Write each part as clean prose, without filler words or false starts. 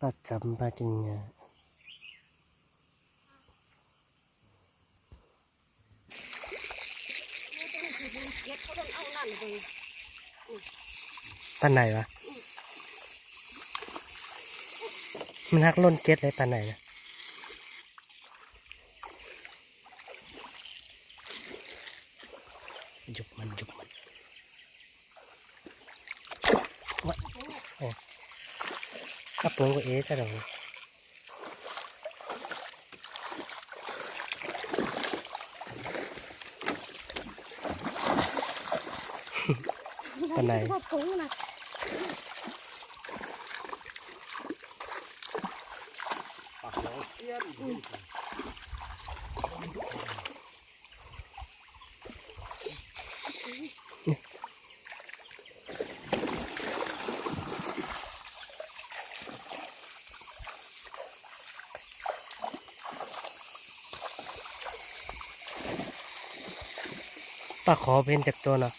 ปลาจำปลากินเงาปลาไหนวะมันหักล้นเก็ตเลยปลาไหนนะยุบมันวะโอ้กระปุกก็เอ๊ะจะหรอปลาไหนปลาขอเป็นจากตัวเนาะ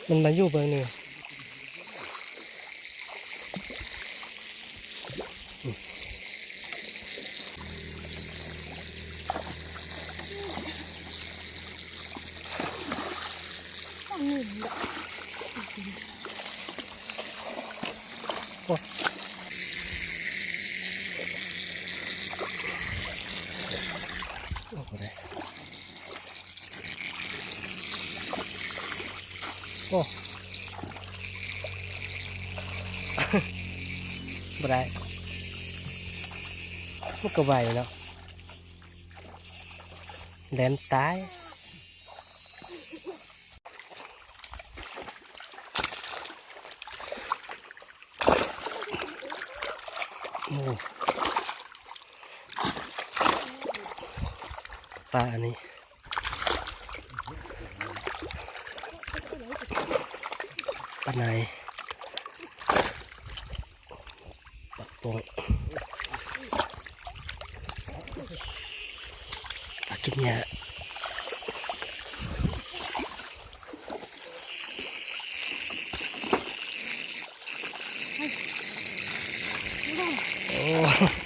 มันมาอยู่เบอร์นี่โอ้โอ้ได้โอ้บ่ได้มันก็ไหวเนาะแหลมตายโอ้ปลาอันนี้ปลาไหนปลาโป่งปลากินเงาโอ้